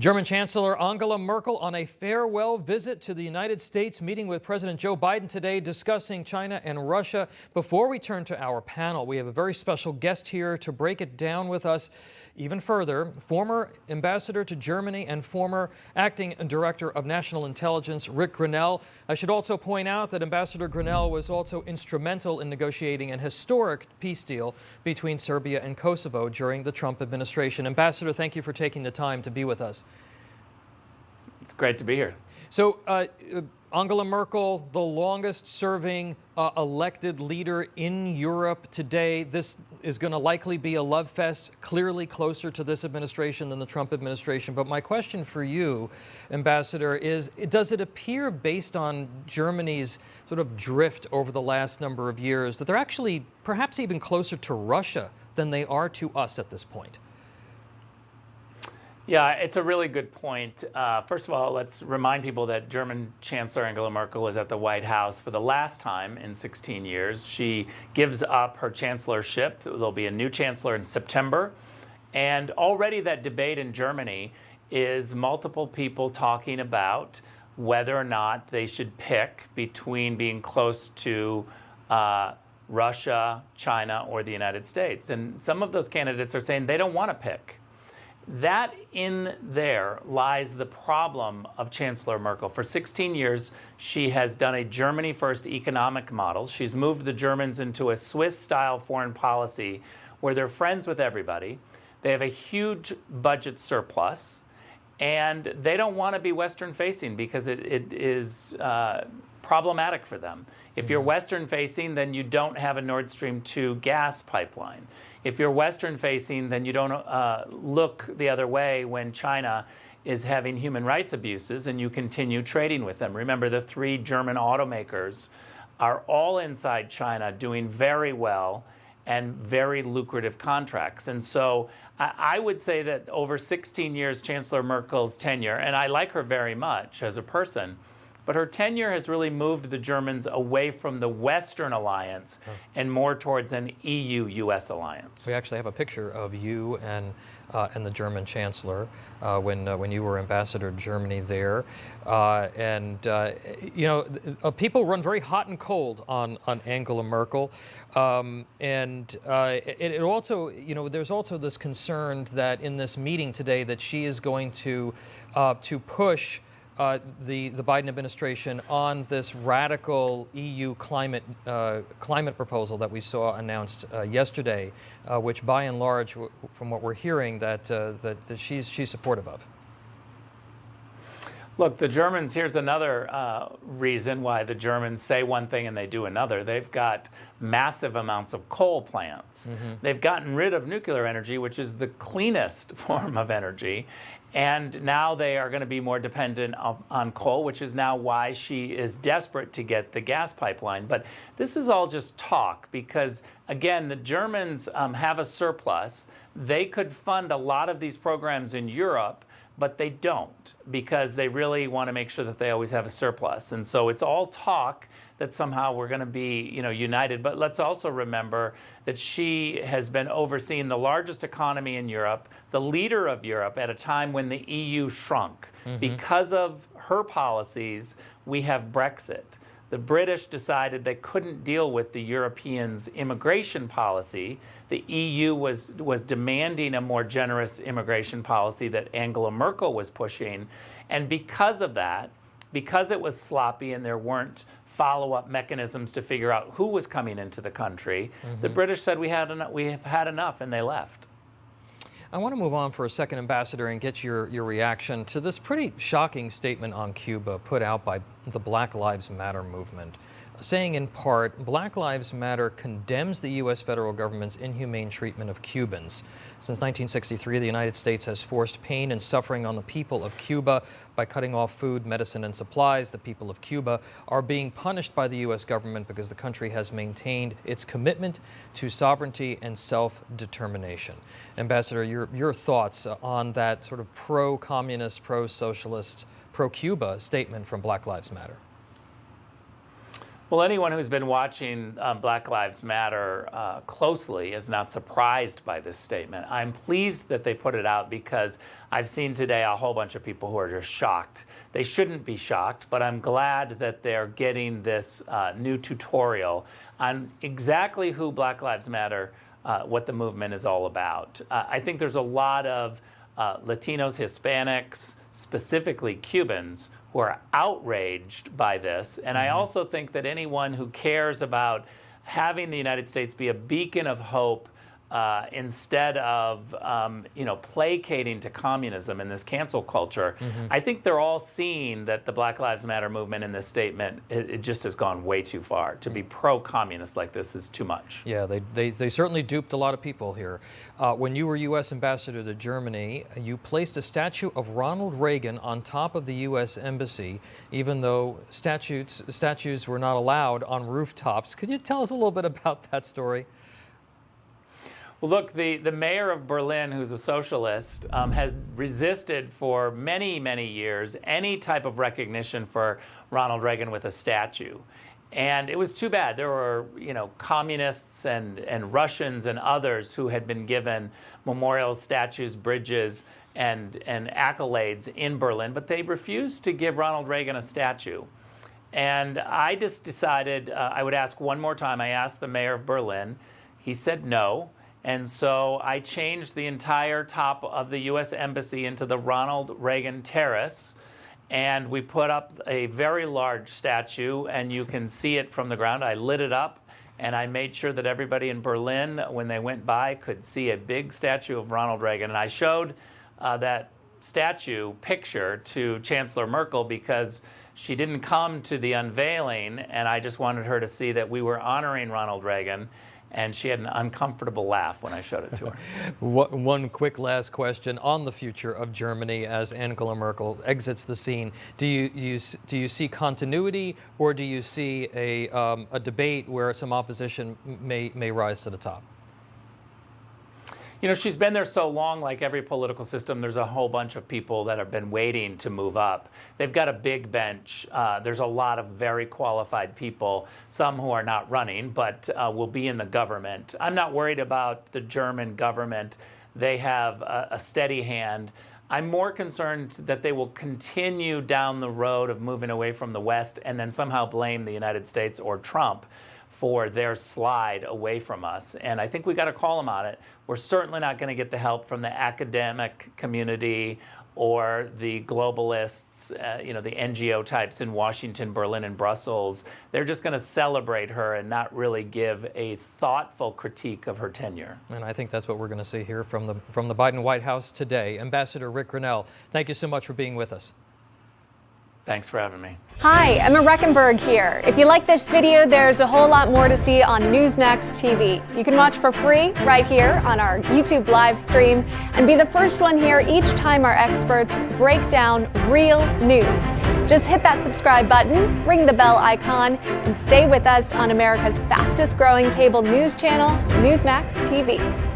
German Chancellor Angela Merkel on a farewell visit to the United States, meeting with President Joe Biden today, discussing China and Russia. Before we turn to our panel, we have a very special guest here to break it down with us even further. Former ambassador to Germany and former acting director of national intelligence, Ric Grenell. I should also point out that Ambassador Grenell was also instrumental in negotiating an historic peace deal between Serbia and Kosovo during the Trump administration. Ambassador, thank you for taking the time to be with us. It's great to be here. So Angela Merkel, the longest serving elected leader in Europe today. This is going to likely be a love fest, clearly closer to this administration than the Trump administration. But my question for you, Ambassador, is does it appear, based on Germany's sort of drift over the last number of years, that they're actually perhaps even closer to Russia than they are to us at this point? Yeah, it's a really good point. First of all, let's remind people that German Chancellor Angela Merkel is at the White House for the last time in 16 years. She gives up her chancellorship. There'll be a new chancellor in September. And already that debate in Germany is multiple people talking about whether or not they should pick between being close to Russia, China, or the United States. And some of those candidates are saying they don't want to pick. That in there lies the problem of Chancellor Merkel. For 16 years, she has done a Germany-first economic model. She's moved the Germans into a Swiss-style foreign policy where they're friends with everybody. They have a huge budget surplus, and they don't want to be Western-facing because it is problematic for them. If you're Western-facing, then you don't have a Nord Stream 2 gas pipeline. If you're Western-facing, then you don't look the other way when China is having human rights abuses and you continue trading with them. Remember, the three German automakers are all inside China doing very well and very lucrative contracts. And so I would say that over 16 years, Chancellor Merkel's tenure, and I like her very much as a person, but her tenure has really moved the Germans away from the Western alliance and more towards an EU-US alliance. We actually have a picture of you and the German Chancellor when you were ambassador to Germany there. You know, people run very hot and cold on Angela Merkel. It also, you know, there's also this concern that in this meeting today that she is going to push the Biden administration on this radical EU climate proposal that we saw announced yesterday, which by and large, from what we're hearing, that she's supportive of. Look, the Germans, here's another reason why the Germans say one thing and they do another. They've got massive amounts of coal plants. They've gotten rid of nuclear energy, which is the cleanest form of energy. And now they are going to be more dependent on coal, which is now why she is desperate to get the gas pipeline. But this is all just talk because, again, the Germans have a surplus. They could fund a lot of these programs in Europe, but they don't because they really want to make sure that they always have a surplus. And so it's all talk that somehow we're going to be, you know, united. But let's also remember that she has been overseeing the largest economy in Europe, the leader of Europe at a time when the EU shrunk. Because of her policies, we have Brexit. The British decided they couldn't deal with the Europeans' immigration policy. The EU was demanding a more generous immigration policy that Angela Merkel was pushing. And because of that, because it was sloppy and there weren't follow-up mechanisms to figure out who was coming into the country, the British said we have had enough, and they left. I want to move on for a second, Ambassador, and get your reaction to this pretty shocking statement on Cuba put out by the Black Lives Matter movement, saying in part, Black Lives Matter condemns the U.S. federal government's inhumane treatment of Cubans. Since 1963, the United States has forced pain and suffering on the people of Cuba by cutting off food, medicine, and supplies. The people of Cuba are being punished by the U.S. government because the country has maintained its commitment to sovereignty and self-determination. Ambassador, your thoughts on that sort of pro-communist, pro-socialist, pro-Cuba statement from Black Lives Matter? Well, anyone who's been watching Black Lives Matter closely is not surprised by this statement. I'm pleased that they put it out because I've seen today a whole bunch of people who are just shocked. They shouldn't be shocked, but I'm glad that they're getting this new tutorial on exactly who Black Lives Matter, what the movement is all about. I think there's a lot of Latinos, Hispanics, specifically Cubans, who are outraged by this. And I also think that anyone who cares about having the United States be a beacon of hope instead of placating to communism in this cancel culture, I think they're all seeing that the Black Lives Matter movement in this statement, it just has gone way too far. To be pro-communist like this is too much. Yeah, they certainly duped a lot of people here. When you were U.S. ambassador to Germany, you placed a statue of Ronald Reagan on top of the U.S. embassy, even though statues were not allowed on rooftops. Could you tell us a little bit about that story? Well, look, the mayor of Berlin, who's a socialist, has resisted for many, many years any type of recognition for Ronald Reagan with a statue. And it was too bad. There were, communists and Russians and others who had been given memorials, statues, bridges, and accolades in Berlin, but they refused to give Ronald Reagan a statue. And I just decided I would ask one more time. I asked the mayor of Berlin. He said no. And so I changed the entire top of the U.S. Embassy into the Ronald Reagan Terrace, and we put up a very large statue, and you can see it from the ground. I lit it up, and I made sure that everybody in Berlin, when they went by, could see a big statue of Ronald Reagan. And I showed that statue picture to Chancellor Merkel because she didn't come to the unveiling, and I just wanted her to see that we were honoring Ronald Reagan. And she had an uncomfortable laugh when I showed it to her. One quick last question on the future of Germany as Angela Merkel exits the scene. Do you see continuity, or do you see a debate where some opposition may rise to the top? She's been there so long, like every political system, there's a whole bunch of people that have been waiting to move up. They've got a big bench. There's a lot of very qualified people, some who are not running, but will be in the government. I'm not worried about the German government. They have a steady hand. I'm more concerned that they will continue down the road of moving away from the West and then somehow blame the United States or Trump for their slide away from us. And I think we got to call them on it. We're certainly not going to get the help from the academic community or the globalists, the NGO types in Washington, Berlin, and Brussels. They're just going to celebrate her and not really give a thoughtful critique of her tenure. And I think that's what we're going to see here from the Biden White House today. Ambassador Ric Grenell, thank you so much for being with us. Thanks for having me. Hi, Emma Reckenberg here. If you like this video, there's a whole lot more to see on Newsmax TV. You can watch for free right here on our YouTube live stream and be the first one here each time our experts break down real news. Just hit that subscribe button, ring the bell icon, and stay with us on America's fastest growing cable news channel, Newsmax TV.